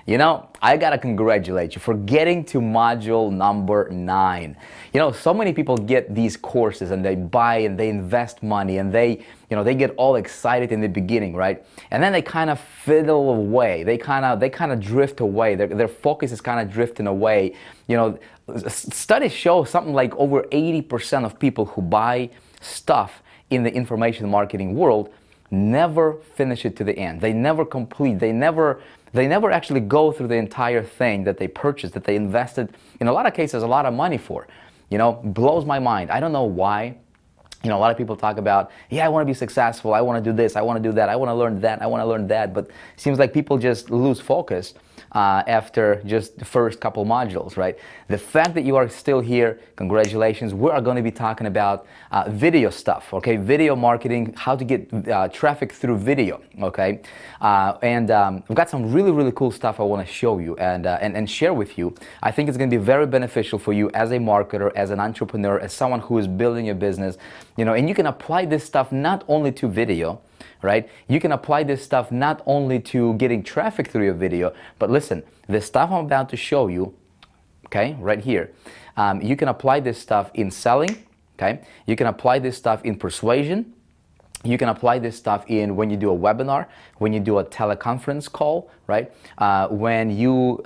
You know, I gotta congratulate you for getting to module number 9. You know, so many people get these courses and they buy and they invest money and they get all excited in the beginning, right? And then they kind of fiddle away. They kind of drift away. Their focus is kind of drifting away. You know, studies show something like over 80% of people who buy stuff in the information marketing world never finish it to the end. They never complete. They never actually go through the entire thing that they purchased, that they invested, in a lot of cases, a lot of money for. You know, blows my mind. I don't know why. You know, a lot of people talk about, yeah, I want to be successful, I want to do this, I want to do that, I want to learn that, I want to learn that, but it seems like people just lose focus after just the first couple modules, right? The fact that you are still here, congratulations. We are going to be talking about video stuff, okay? Video marketing, how to get traffic through video, okay? We've got some really, really cool stuff I want to show you and share with you. I think it's going to be very beneficial for you as a marketer, as an entrepreneur, as someone who is building a business, you know, and you can apply this stuff not only to video, right? You can apply this stuff not only to getting traffic through your video, but listen, the stuff I'm about to show you, okay, right here, you can apply this stuff in selling, okay? You can apply this stuff in persuasion. You can apply this stuff in when you do a webinar, when you do a teleconference call, right? When you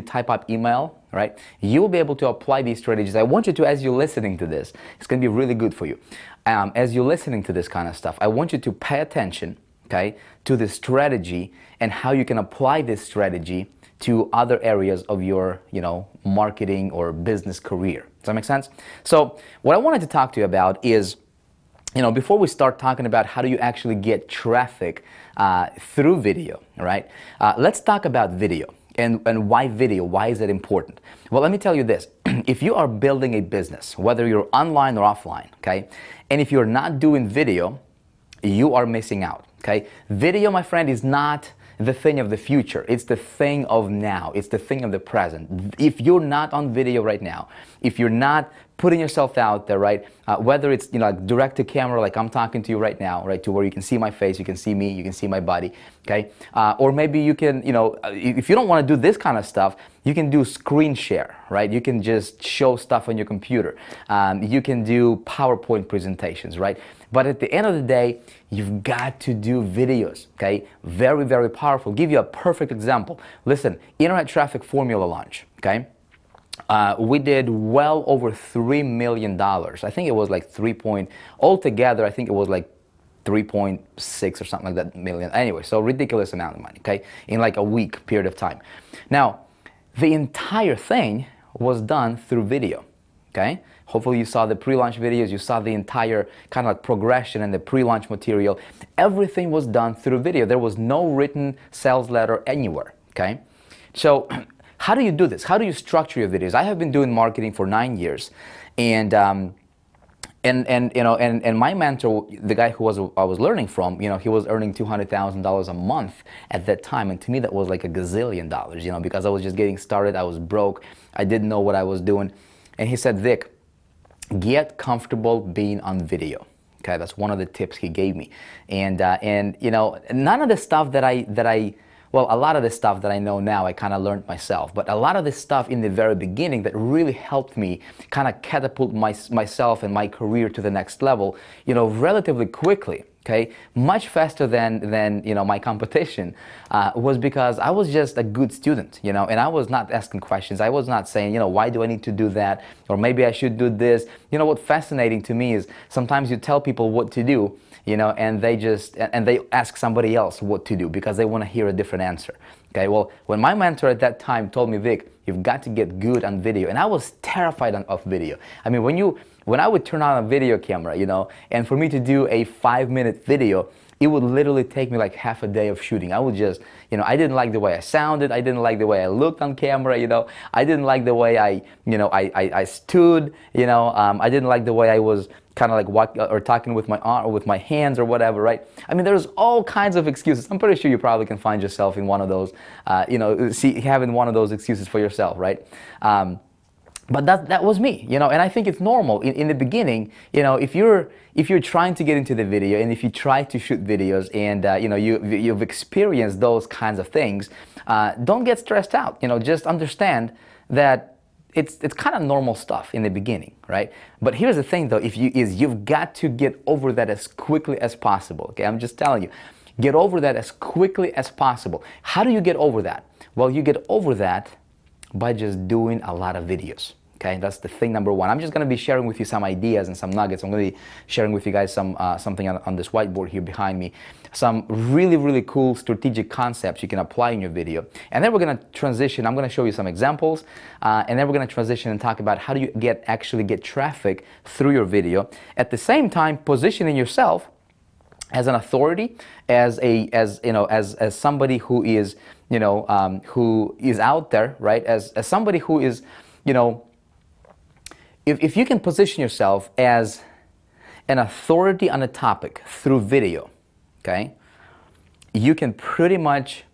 type up email, right? You will be able to apply these strategies. I want you to, as you're listening to this, it's going to be really good for you. As you're listening to this kind of stuff, I want you to pay attention, okay, to the strategy and how you can apply this strategy to other areas of your, you know, marketing or business career. Does that make sense? So what I wanted to talk to you about is, you know, before we start talking about how do you actually get traffic through video, right? Let's talk about video and why video. Why is it important? Well, let me tell you this. If you are building a business, whether you're online or offline, okay, and if you're not doing video, you are missing out, okay? Video, my friend, is not the thing of the future. It's the thing of now. It's the thing of the present. If you're not on video right now, if you're not putting yourself out there, right, whether it's, you know, like direct to camera, like I'm talking to you right now, right, to where you can see my face, you can see me, you can see my body, okay, or maybe you can, you know, if you don't want to do this kind of stuff, you can do screen share, right? You can just show stuff on your computer. You can do PowerPoint presentations, right? But at the end of the day, you've got to do videos, okay? Very, very powerful. Give you a perfect example. Listen, Internet Traffic Formula launch, okay? We did well over $3 million. I think it was like altogether, I think it was like 3.6 or something like that million. Anyway, so ridiculous amount of money, okay? In like a week period of time. Now, the entire thing was done through video, okay? Hopefully you saw the pre-launch videos, you saw the entire kind of like progression and the pre-launch material. Everything was done through video. There was no written sales letter anywhere, okay? So how do you do this? How do you structure your videos? I have been doing marketing for 9 years, and you know, and my mentor, the guy who I was learning from, you know, he was earning $200,000 a month at that time, and to me that was like a gazillion dollars, you know, because I was just getting started, I was broke, I didn't know what I was doing, and he said, Vic, get comfortable being on video. Okay, that's one of the tips he gave me, and you know, none of the stuff well, a lot of the stuff that I know now, I kind of learned myself. But a lot of the stuff in the very beginning that really helped me kind of catapult myself and my career to the next level, you know, relatively quickly, okay, much faster than you know, my competition, was because I was just a good student, you know, and I was not asking questions. I was not saying, you know, why do I need to do that? Or maybe I should do this. You know, what's fascinating to me is sometimes you tell people what to do, you know, and they ask somebody else what to do because they want to hear a different answer. Okay, well, when my mentor at that time told me, Vic, you've got to get good on video, and I was terrified of video. I mean, when I would turn on a video camera, you know, and for me to do a 5-minute video, it would literally take me like half a day of shooting. I would just, you know, I didn't like the way I sounded. I didn't like the way I looked on camera, you know. I didn't like the way I stood, you know. I didn't like the way I was kind of like or talking with my arm or with my hands or whatever, right? I mean, there's all kinds of excuses. I'm pretty sure you probably can find yourself in one of those, you know, having one of those excuses for yourself, right? But that was me, and I think it's normal in the beginning. If you're trying to get into the video, and if you try to shoot videos, and you've experienced those kinds of things, don't get stressed out. Just understand that it's kind of normal stuff in the beginning, right? But here's the thing, though: you've got to get over that as quickly as possible. Okay, I'm just telling you, get over that as quickly as possible. How do you get over that? Well, you get over that by just doing a lot of videos. Okay, that's the thing number one. I'm just going to be sharing with you some ideas and some nuggets. I'm going to be sharing with you guys something on this whiteboard here behind me. Some really, really cool strategic concepts you can apply in your video. And then we're going to transition. I'm going to show you some examples. And then we're going to transition and talk about how do you actually get traffic through your video. At the same time, positioning yourself as an authority, as somebody who is, who is out there, right? As somebody who is, if you can position yourself as an authority on a topic through video, okay, you can pretty much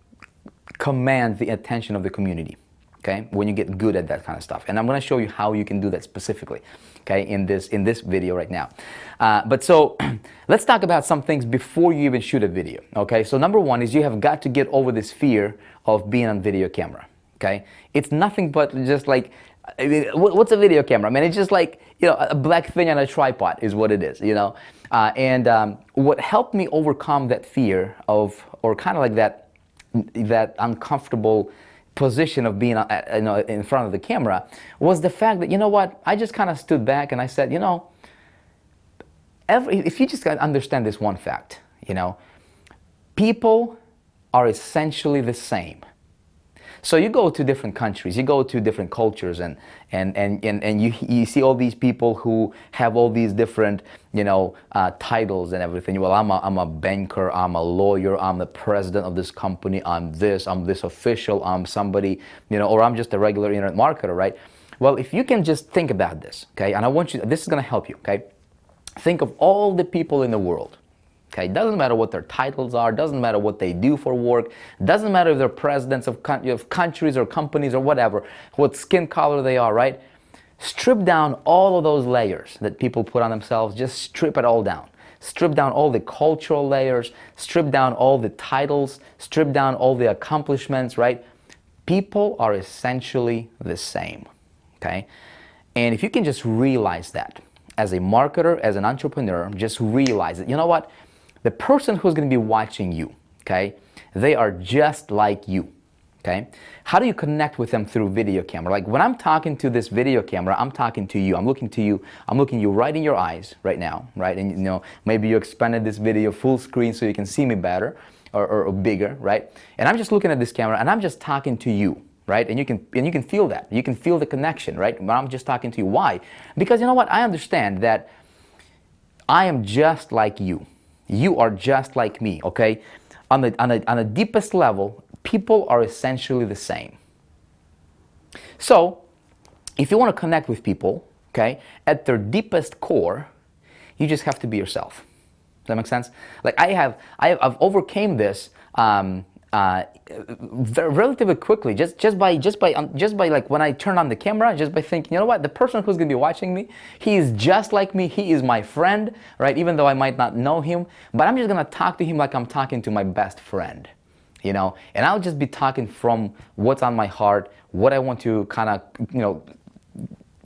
command the attention of the community, okay, when you get good at that kind of stuff. And I'm going to show you how you can do that specifically, okay, in this video right now. But so let's talk about some things before you even shoot a video, okay? So number one is you have got to get over this fear of being on video camera, okay? It's nothing but just like, what's a video camera? I mean, it's just like, a black thing on a tripod is what it is, And what helped me overcome that fear of, or kind of like that uncomfortable position of being in front of the camera, was the fact that, what, I just kind of stood back and I said, if you just understand this one fact, people are essentially the same. So you go to different countries, you go to different cultures, and you see all these people who have all these different, titles and everything. Well, I'm a banker, I'm a lawyer, I'm the president of this company, I'm this official, I'm somebody, or I'm just a regular internet marketer, right? Well, if you can just think about this, okay, and I want you, this is going to help you, okay? Think of all the people in the world. Okay, doesn't matter what their titles are, doesn't matter what they do for work, doesn't matter if they're presidents of countries or companies or whatever, what skin color they are, right? Strip down all of those layers that people put on themselves, just strip it all down. Strip down all the cultural layers, strip down all the titles, strip down all the accomplishments, right? People are essentially the same, okay? And if you can just realize that, as a marketer, as an entrepreneur, just realize it. You know what? The person who's going to be watching you, okay, they are just like you, okay? How do you connect with them through video camera? Like when I'm talking to this video camera, I'm talking to you. I'm looking you right in your eyes right now, right? And maybe you expanded this video full screen so you can see me better or bigger, right? And I'm just looking at this camera and I'm just talking to you, right? And you can feel that. You can feel the connection, right? When I'm just talking to you. Why? Because you know what? I understand that I am just like you. You are just like me, okay? On the deepest level, people are essentially the same. So, if you want to connect with people, okay, at their deepest core, you just have to be yourself. Does that make sense? Like I've overcame this relatively quickly, just by like when I turn on the camera, just by thinking, you know what, the person who's going to be watching me, he is just like me, he is my friend, right? Even though I might not know him, but I'm just going to talk to him like I'm talking to my best friend, and I'll just be talking from what's on my heart, what I want to kind of,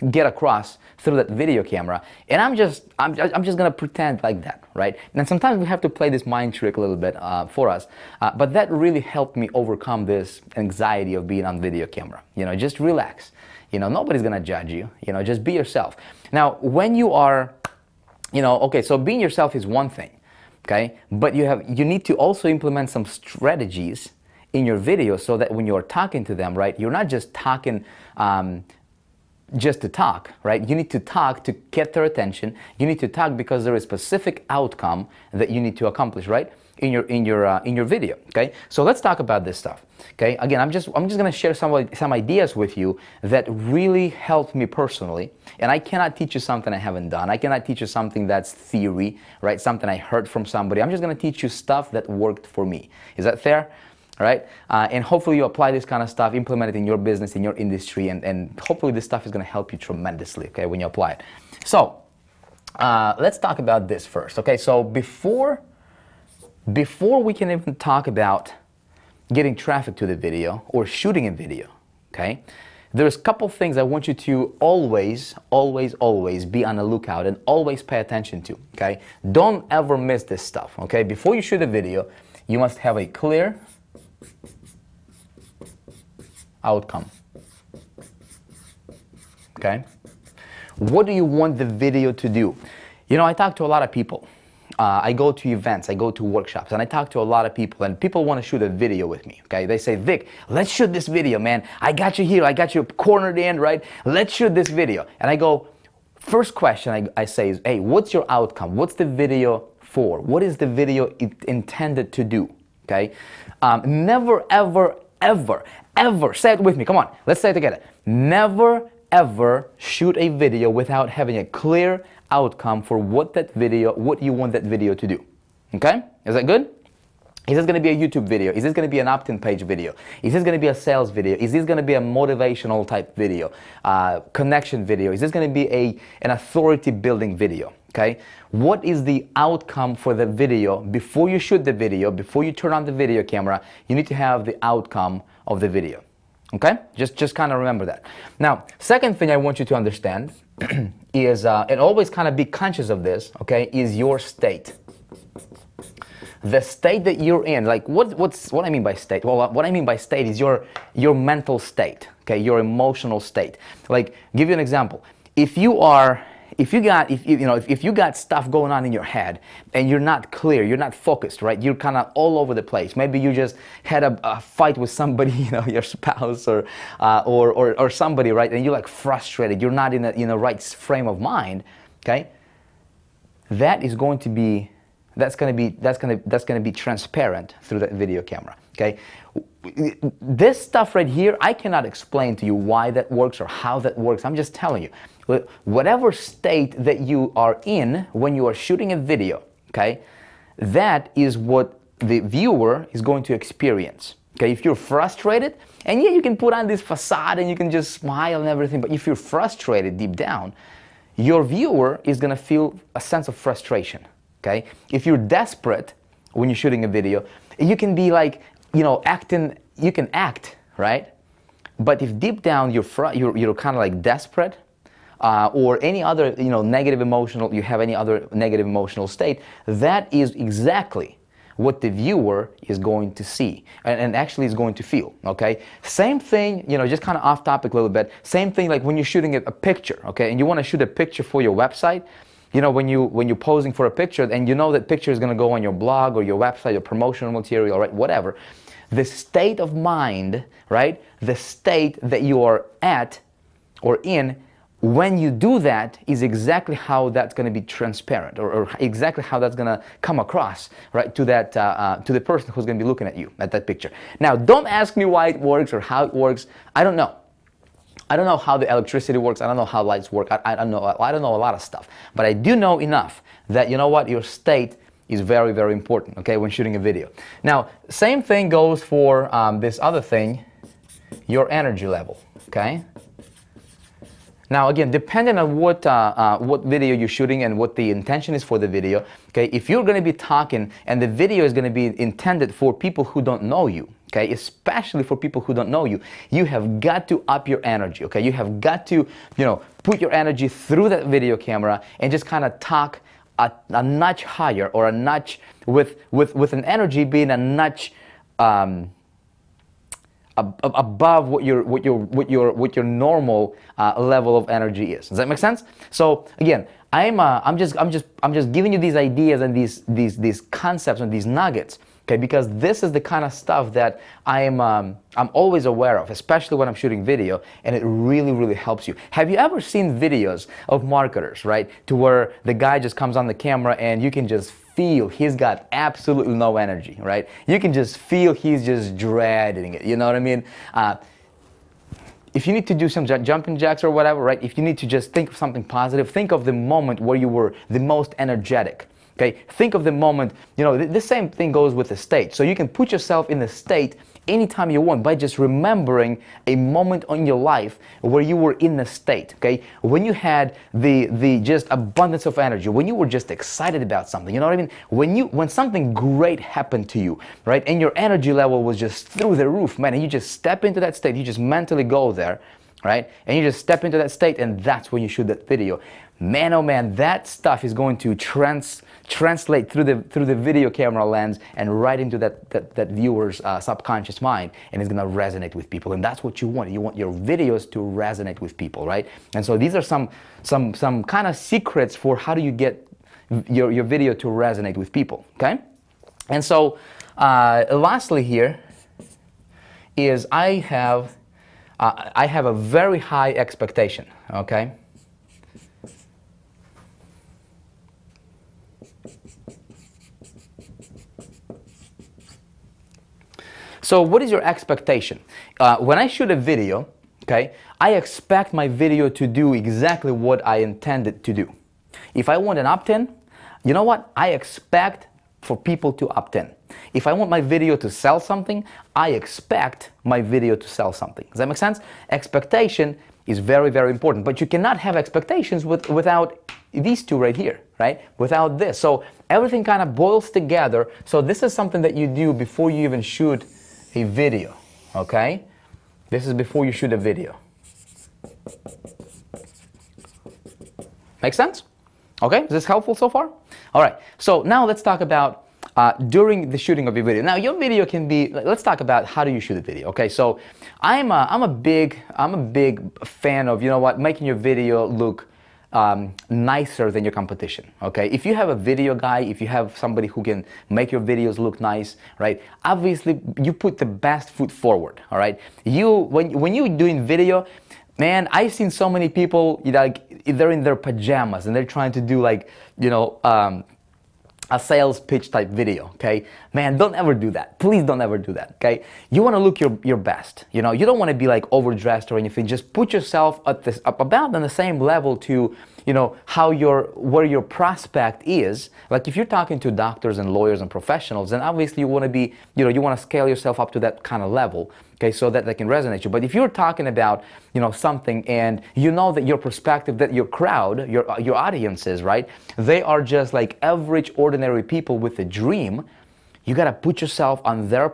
get across through that video camera, and I'm just gonna pretend like that, right? And sometimes we have to play this mind trick a little bit for us, but that really helped me overcome this anxiety of being on video camera. Just relax. Nobody's gonna judge you. Just be yourself. Now, when you are, okay, so being yourself is one thing, okay, but you need to also implement some strategies in your video so that when you're talking to them, right, you're not just talking. Just to talk, right? You need to talk to get their attention. You need to talk because there is a specific outcome that you need to accomplish, right? In your video, okay? So let's talk about this stuff, okay? Again, I'm just gonna share some ideas with you that really helped me personally. And I cannot teach you something I haven't done. I cannot teach you something that's theory, right? Something I heard from somebody. I'm just gonna teach you stuff that worked for me. Is that fair? right? And hopefully you apply this kind of stuff, implement it in your business, in your industry, and hopefully this stuff is going to help you tremendously, okay, when you apply it. So let's talk about this first, okay? So before we can even talk about getting traffic to the video or shooting a video, okay, there's a couple things I want you to always be on the lookout and always pay attention to, okay? Don't ever miss this stuff, okay? Before you shoot a video, you must have a clear outcome, okay? What do you want the video to do? You know, I talk to a lot of people. I go to events, I go to workshops, and I talk to a lot of people, and people want to shoot a video with me, okay? They say, Vic, let's shoot this video, man. I got you here, I got you cornered in, right? Let's shoot this video. And I go, first question I say is, hey, what's your outcome? What's the video for? What is the video intended to do, okay? Never, ever, ever, ever, say it with me, come on, let's say it together. Never, ever shoot a video without having a clear outcome for what you want that video to do, okay? Is that good? Is this going to be a YouTube video? Is this going to be an opt-in page video? Is this going to be a sales video? Is this going to be a motivational type video? Connection video? Is this going to be an authority building video? Okay? What is the outcome for the video? Before you shoot the video, before you turn on the video camera, you need to have the outcome of the video. Okay? Just kind of remember that. Now, second thing I want you to understand is, and always kind of be conscious of this, okay, is your state. The state that you're in, like what I mean by state? Well, what I mean by state is your mental state, okay, your emotional state. Like, give you an example. If you got stuff going on in your head and you're not clear, you're not focused, right? You're kind of all over the place. Maybe you just had a fight with somebody, you know, your spouse or somebody, right? And you're like frustrated. You're not in a right frame of mind, okay? That's going to be transparent through that video camera, okay? This stuff right here, I cannot explain to you why that works or how that works. I'm just telling you. Whatever state that you are in when you are shooting a video, okay, that is what the viewer is going to experience. Okay, if you're frustrated, and yeah, you can put on this facade and you can just smile and everything, but if you're frustrated deep down, your viewer is going to feel a sense of frustration. Okay, if you're desperate when you're shooting a video, you can be like, you know, you can act, right? But if deep down you're kind of like desperate, or any other, you know, you have any other negative emotional state, that is exactly what the viewer is going to see and actually is going to feel, okay? Same thing, you know, just kind of off topic a little bit, same thing like when you're shooting a picture, okay, and you want to shoot a picture for your website, you know, when you're posing for a picture and you know that picture is going to go on your blog or your website or promotional material, right, whatever, the state of mind, right, the state that you are at or in, when you do that is exactly how that's going to be transparent or exactly how that's going to come across, right, to that to the person who's going to be looking at you, at that picture. Now, don't ask me why it works or how it works. I don't know. I don't know how the electricity works. I don't know how lights work. I don't know a lot of stuff. But I do know enough that, you know what, your state is very, very important, okay, when shooting a video. Now, same thing goes for this other thing, your energy level, okay? Now, again, depending on what video you're shooting and what the intention is for the video, okay, if you're going to be talking and the video is going to be intended for people who don't know you, okay, especially for people who don't know you, you have got to up your energy, okay? You have got to, you know, put your energy through that video camera and just kind of talk a notch higher, or a notch with an energy being a notch above what your normal level of energy is. Does that make sense? So again, I'm just giving you these ideas and these concepts and these nuggets, okay? Because this is the kind of stuff that I'm always aware of, especially when I'm shooting video, and it really, really helps you. Have you ever seen videos of marketers, right, to where the guy just comes on the camera and you can just feel he's got absolutely no energy, right? You can just feel he's just dreading it, you know what I mean? If you need to do some jumping jacks or whatever, right? If you need to just think of something positive, think of the moment where you were the most energetic, Okay, think of the moment, you know, the same thing goes with the state. So you can put yourself in the state anytime you want by just remembering a moment in your life where you were in the state, okay? When you had the just abundance of energy, when you were just excited about something, you know what I mean? When something great happened to you, right? And your energy level was just through the roof, man, and you just step into that state, you just mentally go there, right? And you just step into that state, and that's when you shoot that video. Man, oh man, that stuff is going to translate through the video camera lens and right into that viewer's subconscious mind, and it's going to resonate with people. And that's what you want. You want your videos to resonate with people, right? And so these are some kind of secrets for how do you get your video to resonate with people, okay? And so lastly here is I have a very high expectation, okay? So what is your expectation? When I shoot a video, okay, I expect my video to do exactly what I intended to do. If I want an opt-in, you know what? I expect for people to opt in. If I want my video to sell something, I expect my video to sell something. Does that make sense? Expectation is very, very important, but you cannot have expectations without these two right here, right? Without this. So everything kind of boils together. So this is something that you do before you even shoot a video, okay? This is before you shoot a video. Make sense? Okay, is this helpful so far? All right, so now let's talk about during the shooting of your video. Now your video can be, let's talk about how do you shoot a video, okay? So I'm a big fan of, you know what, making your video look nicer than your competition, okay? If you have a video guy, if you have somebody who can make your videos look nice, right? Obviously, you put the best foot forward, all right? When you're doing video, man, I've seen so many people, like, they're in their pajamas and they're trying to do, like, you know, a sales pitch type video, okay? Man, don't ever do that. Please don't ever do that, okay? You want to look your best, you know? You don't want to be like overdressed or anything. Just put yourself at this about on the same level to, you know, where your prospect is. Like if you're talking to doctors and lawyers and professionals, then obviously you want to be, you know, you want to scale yourself up to that kind of level, okay, so that they can resonate you. But if you're talking about, you know, something and you know that your perspective, that your crowd, your audiences, right, they are just like average, ordinary people with a dream, you got to put yourself on their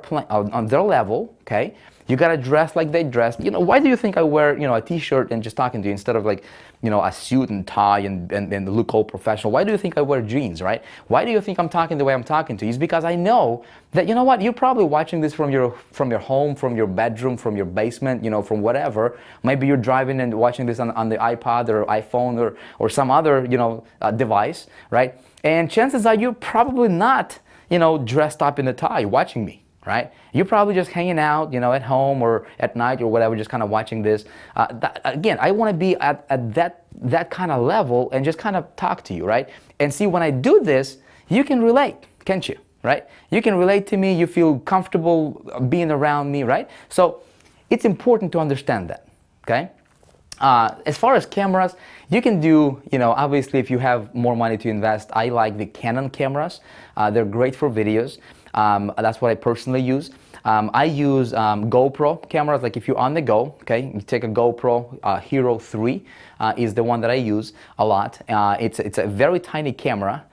level, okay? You got to dress like they dress. You know, why do you think I wear, you know, a t-shirt and just talking to you instead of like, you know, a suit and tie and look all professional? Why do you think I wear jeans, right? Why do you think I'm talking the way I'm talking to you? It's because I know that, you know what, you're probably watching this from your home, from your bedroom, from your basement, you know, from whatever. Maybe you're driving and watching this on the iPod or iPhone or some other, you know, device, right? And chances are you're probably not, you know, dressed up in a tie watching me, right? You're probably just hanging out, you know, at home or at night or whatever, just kind of watching this. Again, I want to be at that kind of level and just kind of talk to you, right? And see, when I do this, you can relate, can't you, right? You can relate to me, you feel comfortable being around me, right? So it's important to understand that, okay? As far as cameras, you can do, you know, obviously if you have more money to invest, I like the Canon cameras. They're great for videos. That's what I personally use. I use GoPro cameras, like if you're on the go, okay, you take a GoPro Hero 3 is the one that I use a lot. It's a very tiny camera.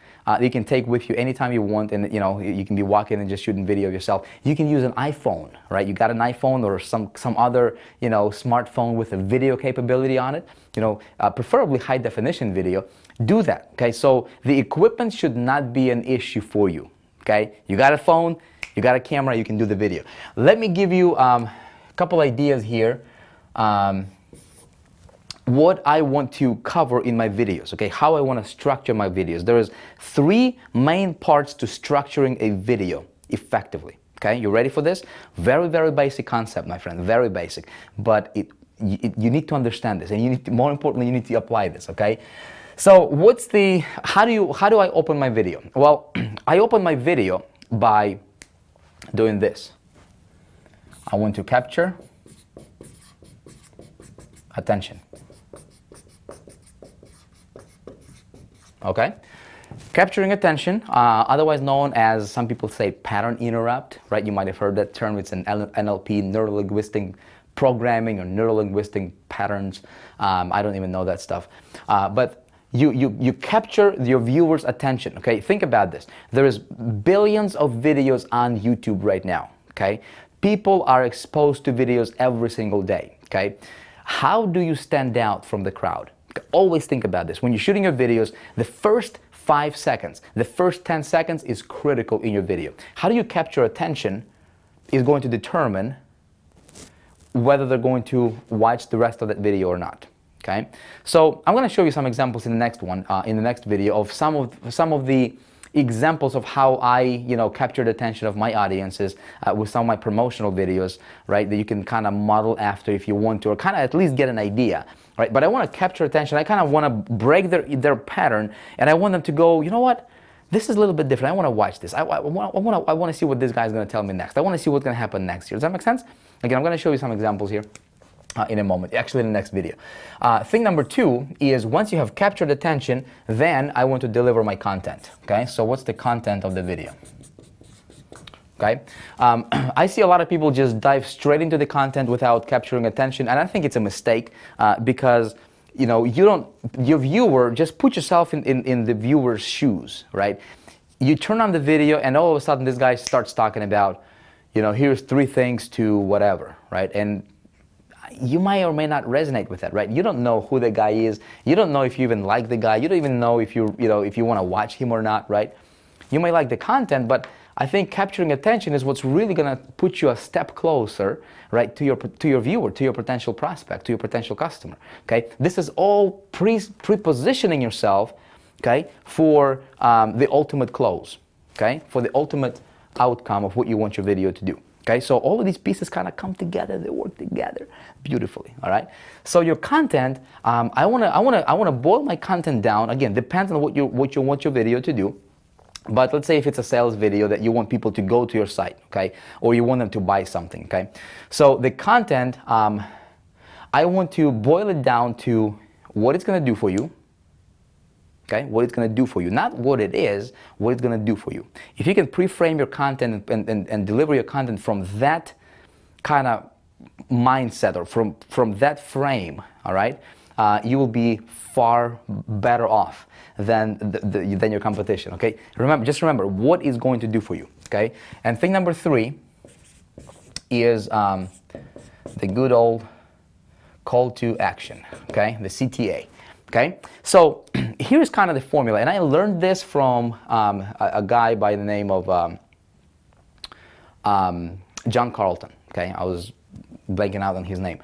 You can take with you anytime you want, and you know, you can be walking and just shooting video of yourself. You can use an iPhone, right? You got an iPhone or some other, you know, smartphone with a video capability on it, you know, preferably high definition video. Do that, okay? So the equipment should not be an issue for you, okay? You got a phone, you got a camera, you can do the video. Let me give you a couple ideas here. What I want to cover in my videos, okay, how I want to structure my videos. There is 3 main parts to structuring a video effectively, okay? You ready for this? Very, very basic concept, my friend, very basic, but you need to understand this, and you need to, more importantly, you need to apply this, okay? So how do I open my video? Well, I open my video by doing this. I want to capture attention. Okay? Capturing attention, otherwise known as, some people say, pattern interrupt, right? You might have heard that term. It's an NLP, neuro-linguistic programming, or neuro-linguistic patterns. I don't even know that stuff. But you capture your viewers' attention, okay? Think about this. There is billions of videos on YouTube right now, okay? People are exposed to videos every single day, okay? How do you stand out from the crowd? Always think about this. When you're shooting your videos, the first 5 seconds, the first 10 seconds is critical in your video. How do you capture attention is going to determine whether they're going to watch the rest of that video or not. Okay, so I'm going to show you some examples in the next one, in the next video, of some of the examples of how I, captured the attention of my audiences with some of my promotional videos, right? That you can kind of model after if you want to, or kind of at least get an idea, right? But I want to capture attention. I kind of want to break their pattern, and I want them to go, you know what? This is a little bit different. I want to watch this. I want to see what this guy's going to tell me next. I want to see what's going to happen next year. Does that make sense? Again, I'm going to show you some examples here in a moment, actually in the next video. Thing number 2 is, once you have captured attention, then I want to deliver my content. Okay, so what's the content of the video? Okay, I see a lot of people just dive straight into the content without capturing attention, and I think it's a mistake because your viewer, just put yourself in the viewer's shoes, right? You turn on the video, and all of a sudden this guy starts talking about, here's 3 things to whatever, right? And you may or may not resonate with that, right? You don't know who the guy is. You don't know if you even like the guy. You don't even know if if you want to watch him or not, right? You may like the content, but I think capturing attention is what's really going to put you a step closer, right, to your viewer, to your potential prospect, to your potential customer. Okay, this is all pre-positioning yourself, okay, for the ultimate close, okay, for the ultimate outcome of what you want your video to do. Okay, so all of these pieces kind of come together, they work together beautifully, all right? So your content, I wanna boil my content down. Again, depends on what you want your video to do. But let's say if it's a sales video that you want people to go to your site, okay, or you want them to buy something, okay? So the content, I want to boil it down to what it's gonna do for you, okay, what it's going to do for you, not what it is, what it's going to do for you. If you can pre-frame your content and deliver your content from that kind of mindset, or from that frame, all right, you will be far better off than your competition. Okay, just remember what is going to do for you. Okay, and thing number 3 is the good old call to action. Okay, the CTA. Okay, so here's kind of the formula, and I learned this from a guy by the name of John Carlton. Okay, I was blanking out on his name.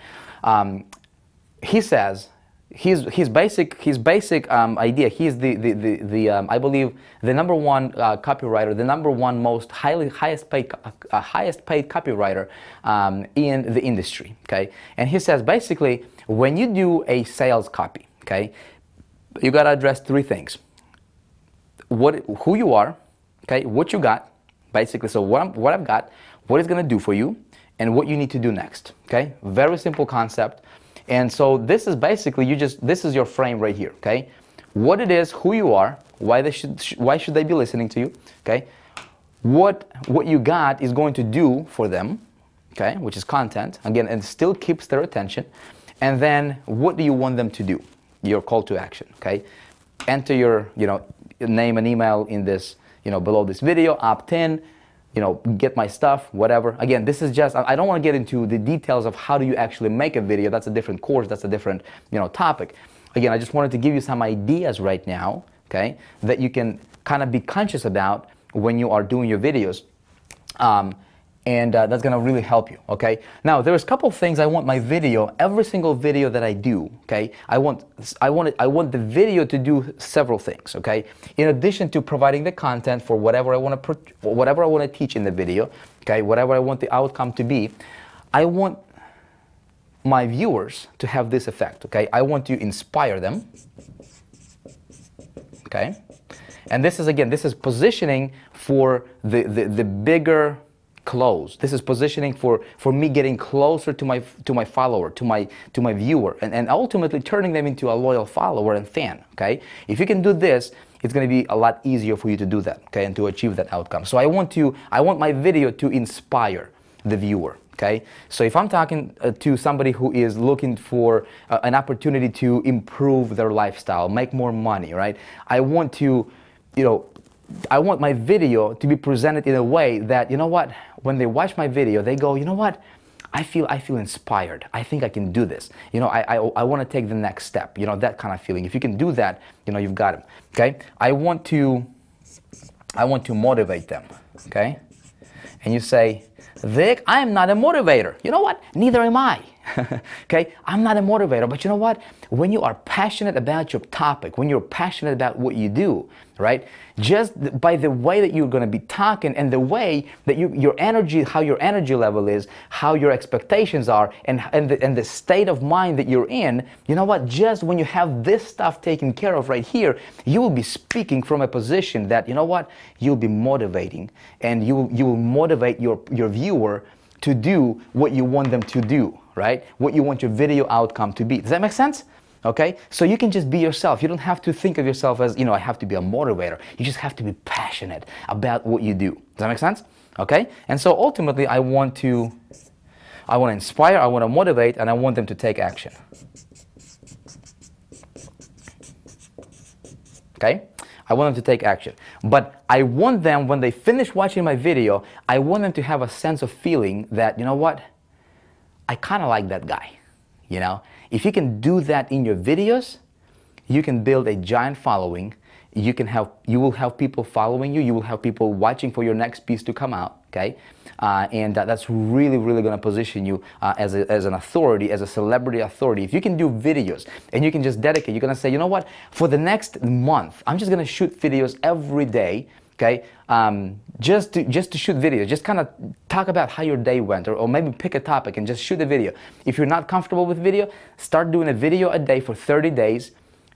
He says his basic idea. He's the I believe the number 1 copywriter, the number 1 most highest paid copywriter in the industry. Okay, and he says basically when you do a sales copy, okay, you got to address 3 things. Who you are, okay, what you got, basically. So what I've got, what it's going to do for you, and what you need to do next. Okay, very simple concept. And so this is basically this is your frame right here. Okay, what it is, who you are, why should they be listening to you? Okay, what you got is going to do for them. Okay, which is content again, and still keeps their attention. And then what do you want them to do? Your call to action. Okay, enter your name and email in this below this video, opt in, get my stuff, whatever. Again, this is just, I don't want to get into the details of how do you actually make a video. That's a different course, that's a different topic. Again, I just wanted to give you some ideas right now, okay, that you can kind of be conscious about when you are doing your videos. And that's going to really help you, okay? Now, there's a couple things I want my video, every single video that I do, okay? I want the video to do several things, okay? In addition to providing the content for whatever I want to teach in the video, okay? Whatever I want the outcome to be, I want my viewers to have this effect, okay? I want to inspire them, okay? And this is positioning for the bigger close. This is positioning for me getting closer to my follower, to my viewer, and ultimately turning them into a loyal follower and fan. Okay, if you can do this, it's going to be a lot easier for you to do that, okay, and to achieve that outcome. So I want my video to inspire the viewer. Okay, so if I'm talking to somebody who is looking for an opportunity to improve their lifestyle, make more money, right? I want my video to be presented in a way that, you know what, when they watch my video, they go, you know what, I feel inspired. I think I can do this. You know, I want to take the next step. You know, that kind of feeling. If you can do that, you know, you've got them. Okay, I want to motivate them. Okay, and you say, Vic, I am not a motivator. You know what? Neither am I. Okay, I'm not a motivator, but you know what? When you are passionate about your topic, when you're passionate about what you do, right? Just by the way that you're going to be talking and the way that your energy, how your energy level is, how your expectations are, and the state of mind that you're in, you know what? Just when you have this stuff taken care of right here, you will be speaking from a position that, you know what? You'll be motivating, and you will motivate your viewer to do what you want them to do, right? What you want your video outcome to be. Does that make sense? Okay, so you can just be yourself. You don't have to think of yourself as, you know, I have to be a motivator. You just have to be passionate about what you do. Does that make sense? Okay, and so ultimately I want to inspire, I want to motivate, and I want them to take action. Okay, I want them to take action. But I want them, when they finish watching my video, I want them to have a sense of feeling that, you know what, I kind of like that guy. You know, if you can do that in your videos, you can build a giant following. You will have people following you. You will have people watching for your next piece to come out. Okay, and that's really, really going to position you as an authority, as a celebrity authority. If you can do videos and you can just dedicate, you're going to say, you know what, for the next month, I'm just going to shoot videos every day. Okay, just to shoot videos, just kind of talk about how your day went, or maybe pick a topic and just shoot a video. If you're not comfortable with video, start doing a video a day for 30 days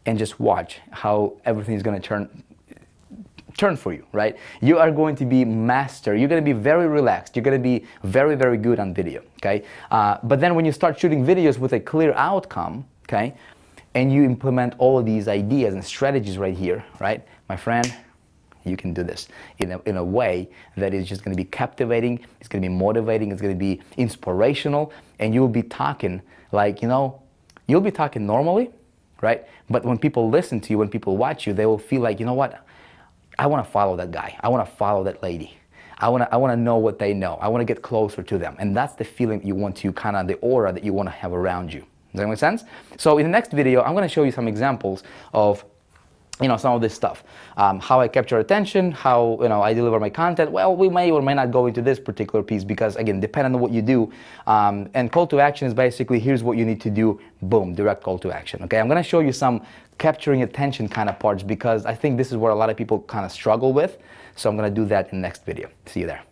and just watch how everything is going to turn for you, right? You are going to be master. You're going to be very relaxed. You're going to be very, very good on video, okay? But then when you start shooting videos with a clear outcome, okay, and you implement all of these ideas and strategies right here, right, my friend, you can do this in a way that is just going to be captivating, it's going to be motivating, it's going to be inspirational, and you'll be talking like, you know, you'll be talking normally, right? But when people listen to you, when people watch you, they will feel like, you know what, I want to follow that guy, I want to follow that lady, I want to know what they know, I want to get closer to them. And that's the feeling you want to, kind of the aura that you want to have around you. Does that make sense? So in the next video, I'm going to show you some examples of, you know, some of this stuff, how I capture attention, how, you know, I deliver my content. Well, we may or may not go into this particular piece because, again, depending on what you do. And call to action is basically, here's what you need to do, boom, direct call to action. Okay, I'm going to show you some capturing attention kind of parts because I think this is where a lot of people kind of struggle with. So I'm going to do that in the next video. See you there.